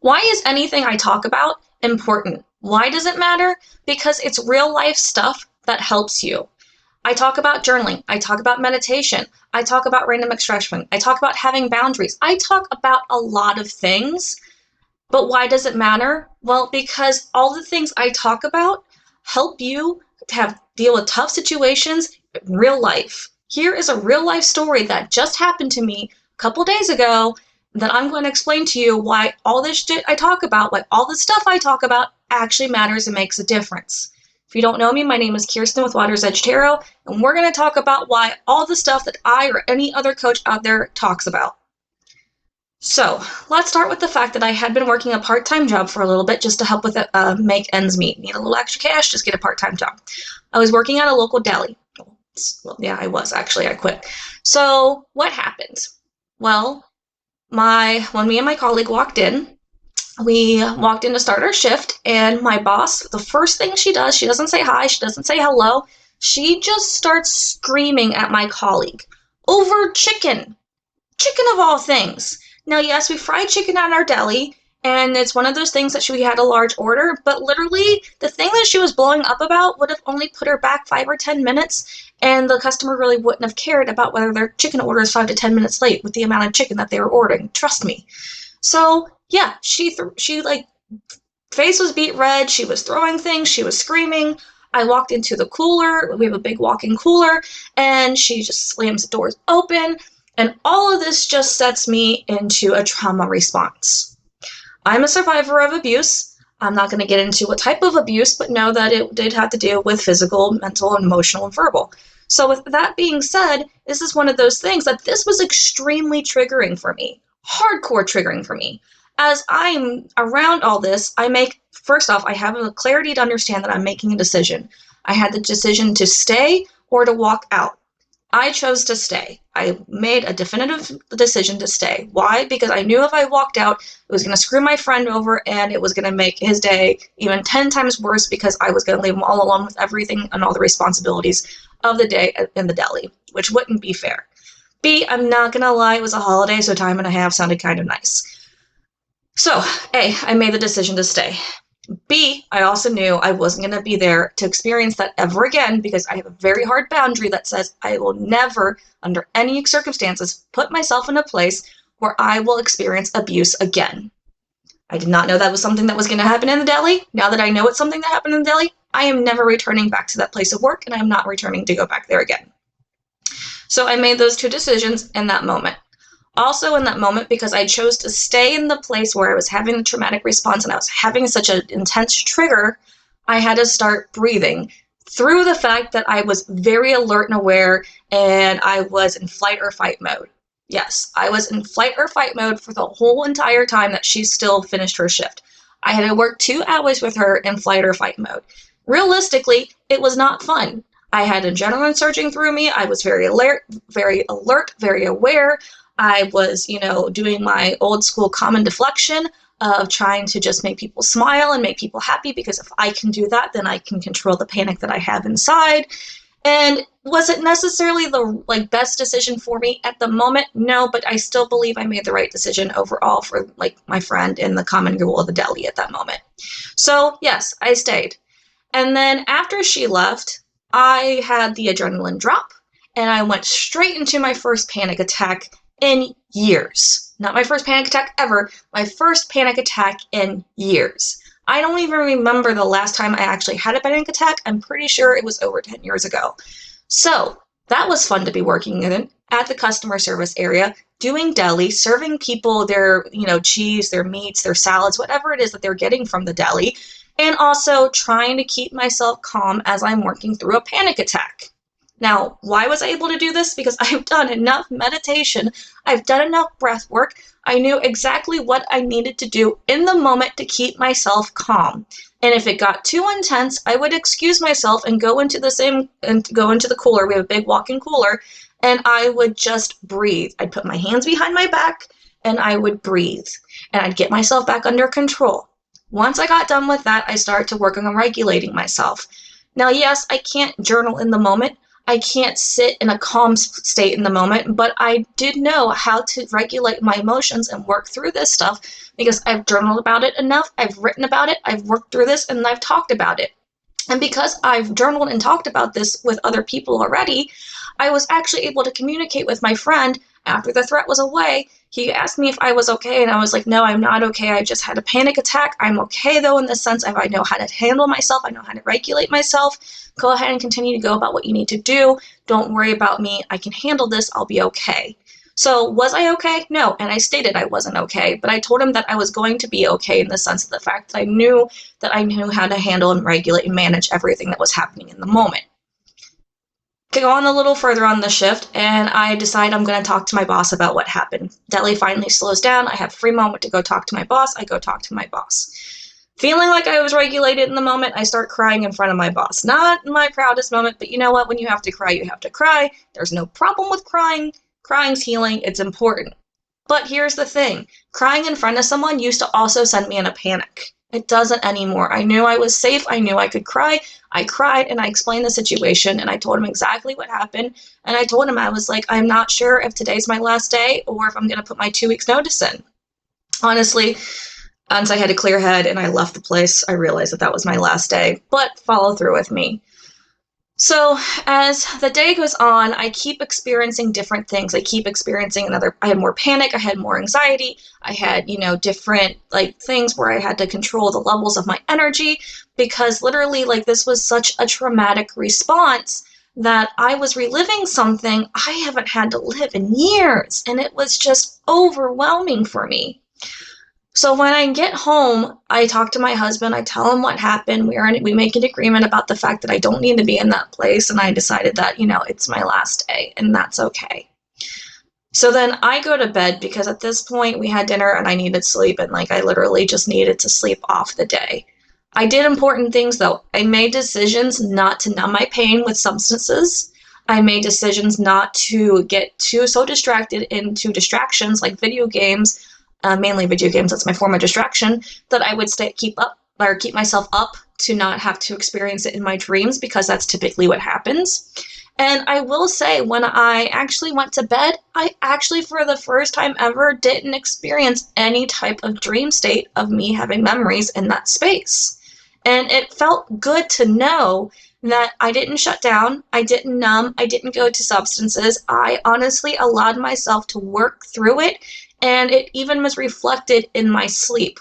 Why is anything I talk about important? Why does it matter? Because it's real life stuff that helps you. I talk about journaling. I talk about meditation. I talk about random expression. I talk about having boundaries. I talk about a lot of things. But why does it matter? Well, because all the things I talk about help you to deal with tough situations in real life. Here is a real life story that just happened to me a couple days ago that I'm going to explain to you why all this shit I talk about, why all the stuff I talk about actually matters and makes a difference. If you don't know me, my name is Kirsten with Watersedgetarot, and we're going to talk about why all the stuff that I or any other coach out there talks about. So let's start with the fact that I had been working a part-time job for a little bit just to help with it, make ends meet. Need a little extra cash, just get a part-time job. I was working at a local deli. Well, yeah, I was actually. I quit. So what happened? Well, when me and my colleague walked in, we walked in to start our shift, and my boss, the first thing she does, she doesn't say hi, she doesn't say hello, she just starts screaming at my colleague over chicken. Chicken of all things. Now, yes, we fried chicken at our deli, and it's one of those things that we had a large order, but literally the thing that she was blowing up about would have only put her back 5 or 10 minutes, and the customer really wouldn't have cared about whether their chicken order is 5 to 10 minutes late with the amount of chicken that they were ordering. Trust me. So, yeah, she face was beet red, she was throwing things, she was screaming. I walked into the cooler, we have a big walk-in cooler, and she just slams the doors open. And all of this just sets me into a trauma response. I'm a survivor of abuse. I'm not going to get into what type of abuse, but know that it did have to do with physical, mental, emotional, and verbal. So with that being said, this is one of those things that this was extremely triggering for me, hardcore triggering for me. As I'm around all this, first off, I have a clarity to understand that I'm making a decision. I had the decision to stay or to walk out. I chose to stay. I made a definitive decision to stay. Why? Because I knew if I walked out, it was going to screw my friend over, and it was going to make his day even 10 times worse because I was going to leave him all alone with everything and all the responsibilities of the day in the deli, which wouldn't be fair. B, I'm not going to lie, it was a holiday, so time and a half sounded kind of nice. So, A, I made the decision to stay. B, I also knew I wasn't going to be there to experience that ever again because I have a very hard boundary that says I will never, under any circumstances, put myself in a place where I will experience abuse again. I did not know that was something that was going to happen in the deli. Now that I know it's something that happened in the deli, I am never returning back to that place of work, and I'm not returning to go back there again. So I made those two decisions in that moment. Also in that moment, because I chose to stay in the place where I was having the traumatic response and I was having such an intense trigger, I had to start breathing through the fact that I was very alert and aware, and I was in flight or fight mode. Yes, I was in flight or fight mode for the whole entire time that she still finished her shift. I had to work 2 hours with her in flight or fight mode. Realistically, it was not fun. I had adrenaline surging through me. I was very alert, very aware. I was, doing my old school common deflection of trying to just make people smile and make people happy, because if I can do that, then I can control the panic that I have inside. And was it necessarily the best decision for me at the moment? No, but I still believe I made the right decision overall for my friend and the common goal of the deli at that moment. So yes, I stayed. And then after she left, I had the adrenaline drop and I went straight into my first panic attack in years. Not my first panic attack ever, my first panic attack in years. I don't even remember the last time I actually had a panic attack. I'm pretty sure it was over 10 years ago. So that was fun to be working in at the customer service area, doing deli, serving people their, cheese, their meats, their salads, whatever it is that they're getting from the deli, and also trying to keep myself calm as I'm working through a panic attack. Now, why was I able to do this? Because I've done enough meditation, I've done enough breath work, I knew exactly what I needed to do in the moment to keep myself calm. And if it got too intense, I would excuse myself and go into the cooler. We have a big walk-in cooler, and I would just breathe. I'd put my hands behind my back and I would breathe, and I'd get myself back under control. Once I got done with that, I started to work on regulating myself. Now, yes, I can't journal in the moment. I can't sit in a calm state in the moment, but I did know how to regulate my emotions and work through this stuff because I've journaled about it enough, I've written about it, I've worked through this, and I've talked about it. And because I've journaled and talked about this with other people already, I was actually able to communicate with my friend after the threat was away. He asked me if I was okay, and I was like, no, I'm not okay. I just had a panic attack. I'm okay, though, in the sense of I know how to handle myself. I know how to regulate myself. Go ahead and continue to go about what you need to do. Don't worry about me. I can handle this. I'll be okay. So was I okay? No. And I stated I wasn't okay, but I told him that I was going to be okay in the sense of the fact that I knew how to handle and regulate and manage everything that was happening in the moment. Go on a little further on the shift, and I decide I'm going to talk to my boss about what happened. Deli finally slows down. I have a free moment to go talk to my boss. I go talk to my boss. Feeling like I was regulated in the moment, I start crying in front of my boss. Not my proudest moment, but you know what? When you have to cry, you have to cry. There's no problem with crying. Crying's healing. It's important. But here's the thing. Crying in front of someone used to also send me in a panic. It doesn't anymore. I knew I was safe. I knew I could cry. I cried and I explained the situation and I told him exactly what happened. And I told him, I was like, I'm not sure if today's my last day or if I'm going to put my 2 weeks notice in. Honestly, once I had a clear head and I left the place, I realized that that was my last day, but follow through with me. So as the day goes on, I keep experiencing different things. I keep experiencing I had more panic, I had more anxiety, I had, different things where I had to control the levels of my energy because literally this was such a traumatic response that I was reliving something I haven't had to live in years. And it was just overwhelming for me. So when I get home, I talk to my husband, I tell him what happened, we make an agreement about the fact that I don't need to be in that place, and I decided that, it's my last day, and that's okay. So then I go to bed because at this point we had dinner and I needed sleep, and I literally just needed to sleep off the day. I did important things though. I made decisions not to numb my pain with substances. I made decisions not to get so distracted into distractions like video games, mainly video games, that's my form of distraction, that I would keep myself up to not have to experience it in my dreams because that's typically what happens. And I will say, when I actually went to bed, I actually, for the first time ever, didn't experience any type of dream state of me having memories in that space. And it felt good to know that I didn't shut down, I didn't numb, I didn't go to substances. I honestly allowed myself to work through it, and it even was reflected in my sleep.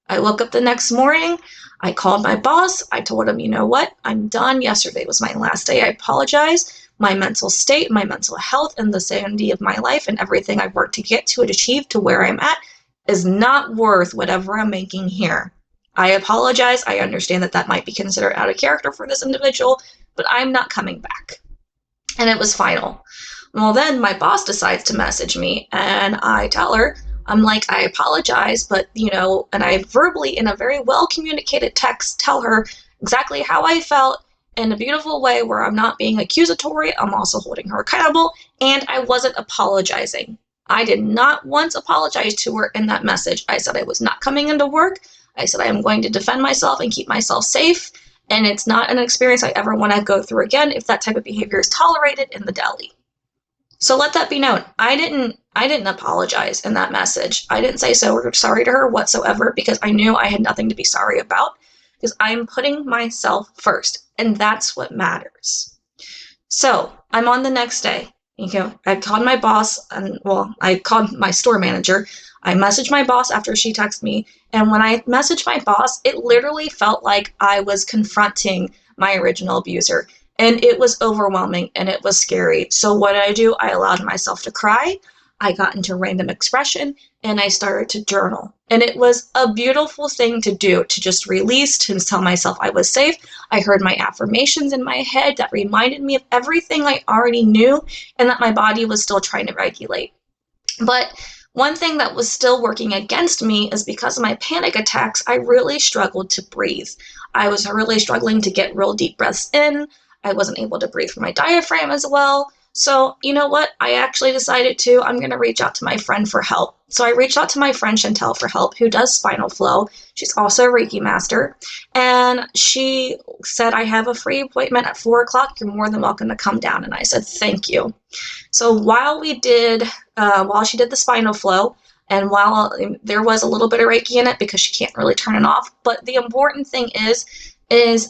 I woke up the next morning, I called my boss, I told him, you know what, I'm done. Yesterday was my last day. I apologize. My mental state, my mental health, and the sanity of my life and everything I've worked to get to and achieve to where I'm at is not worth whatever I'm making here. I apologize. I understand that might be considered out of character for this individual, but I'm not coming back. And it was final. Well, then my boss decides to message me, and I tell her, I'm like, I apologize, but, and I verbally, in a very well communicated text, tell her exactly how I felt in a beautiful way where I'm not being accusatory. I'm also holding her accountable, and I wasn't apologizing. I did not once apologize to her in that message. I said I was not coming into work. I said I am going to defend myself and keep myself safe, and it's not an experience I ever want to go through again if that type of behavior is tolerated in the deli. So let that be known. I didn't apologize in that message. I didn't say sorry to her whatsoever because I knew I had nothing to be sorry about because I'm putting myself first, and that's what matters. So I'm on the next day. I called my boss, I called my store manager. I messaged my boss after she texted me, and when I messaged my boss, it literally felt like I was confronting my original abuser, and it was overwhelming and it was scary. So what did I do? I allowed myself to cry. I got into random expression and I started to journal. And it was a beautiful thing to do, to just release, to tell myself I was safe. I heard my affirmations in my head that reminded me of everything I already knew and that my body was still trying to regulate. But one thing that was still working against me is because of my panic attacks, I really struggled to breathe. I was really struggling to get real deep breaths in. I wasn't able to breathe through my diaphragm as well. So, you know what? I actually decided I'm going to reach out to my friend for help. So I reached out to my friend Chantelle for help, who does spinal flow. She's also a Reiki master. And she said, I have a free appointment at 4 o'clock. You're more than welcome to come down. And I said, thank you. So while she did the spinal flow, and while there was a little bit of Reiki in it because she can't really turn it off, but the important thing is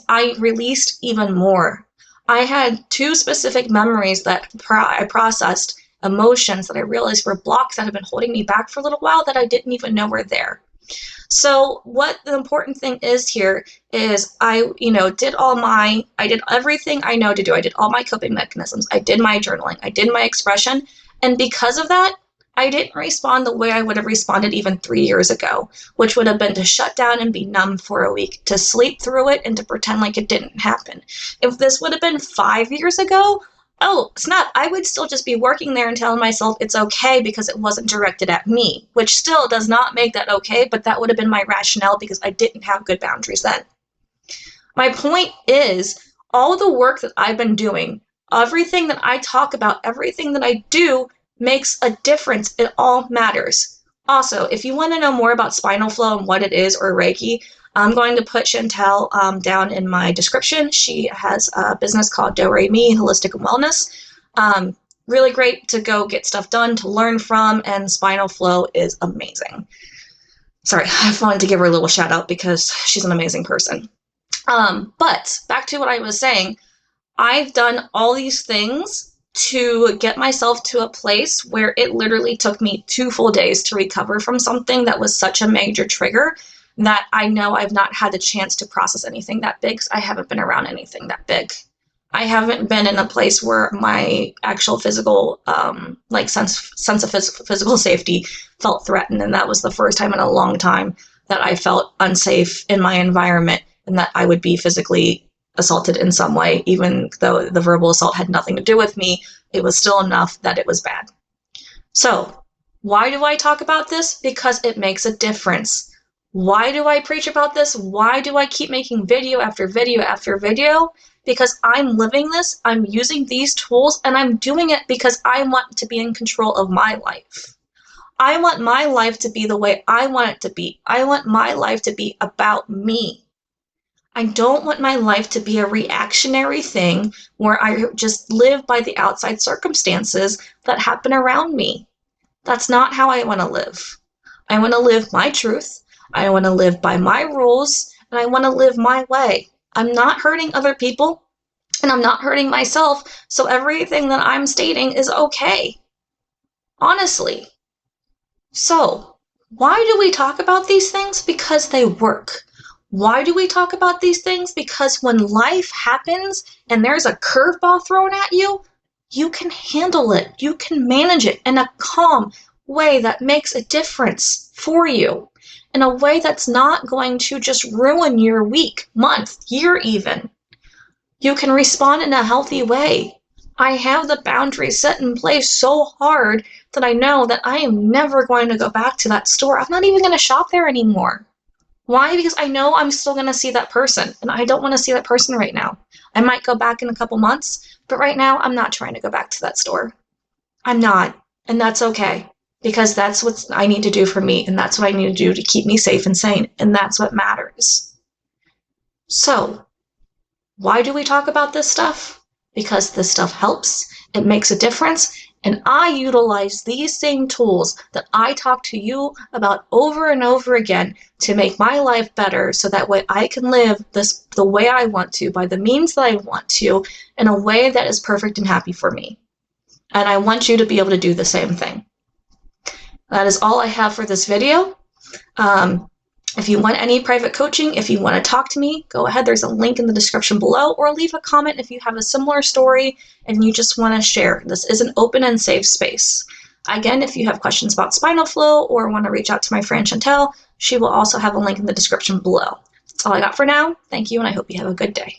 I released even more. I had 2 specific memories that I processed, emotions that I realized were blocks that had been holding me back for a little while that I didn't even know were there. So what the important thing is here is I did everything I know to do. I did all my coping mechanisms. I did my journaling. I did my expression. And because of that, I didn't respond the way I would have responded even 3 years ago, which would have been to shut down and be numb for a week, to sleep through it and to pretend like it didn't happen. If this would have been 5 years ago, oh, snap, I would still just be working there and telling myself it's okay because it wasn't directed at me, which still does not make that okay, but that would have been my rationale because I didn't have good boundaries then. My point is, all the work that I've been doing, everything that I talk about, everything that I do makes a difference. It all matters. Also, if you want to know more about spinal flow and what it is, or Reiki, I'm going to put Chantelle down in my description. She has a business called Do Re Mi Holistic Wellness. Really great to go get stuff done, to learn from, and spinal flow is amazing. Sorry, I wanted to give her a little shout out because she's an amazing person. But back to what I was saying, I've done all these things to get myself to a place where it literally took me 2 full days to recover from something that was such a major trigger that I know I've not had the chance to process anything that big. I haven't been around anything that big. I haven't been in a place where my actual physical, sense of physical safety felt threatened. And that was the first time in a long time that I felt unsafe in my environment and that I would be physically assaulted in some way. Even though the verbal assault had nothing to do with me, it was still enough that it was bad. So why do I talk about this? Because it makes a difference. Why do I preach about this? Why do I keep making video after video after video? Because I'm living this, I'm using these tools, and I'm doing it because I want to be in control of my life. I want my life to be the way I want it to be. I want my life to be about me. I don't want my life to be a reactionary thing where I just live by the outside circumstances that happen around me. That's not how I want to live. I want to live my truth. I want to live by my rules, and I want to live my way. I'm not hurting other people, and I'm not hurting myself, so everything that I'm stating is okay. Honestly. So, why do we talk about these things? Because they work. Why do we talk about these things? Because when life happens and there's a curveball thrown at you, you can handle it. You can manage it in a calm way that makes a difference for you, in a way that's not going to just ruin your week, month, year even. You can respond in a healthy way. I have the boundaries set in place so hard that I know that I am never going to go back to that store. I'm not even going to shop there anymore. Why? Because I know I'm still going to see that person, and I don't want to see that person right now. I might go back in a couple months, but right now I'm not trying to go back to that store. I'm not, and that's okay, because that's what I need to do for me, and that's what I need to do to keep me safe and sane, and that's what matters. So, why do we talk about this stuff? Because this stuff helps, it makes a difference, and I utilize these same tools that I talk to you about over and over again to make my life better, so that way I can live this the way I want to, by the means that I want to, in a way that is perfect and happy for me. And I want you to be able to do the same thing. That is all I have for this video. If you want any private coaching, if you want to talk to me, go ahead. There's a link in the description below, or leave a comment if you have a similar story and you just want to share. This is an open and safe space. Again, if you have questions about spinal flow or want to reach out to my friend Chantelle, she will also have a link in the description below. That's all I got for now. Thank you, and I hope you have a good day.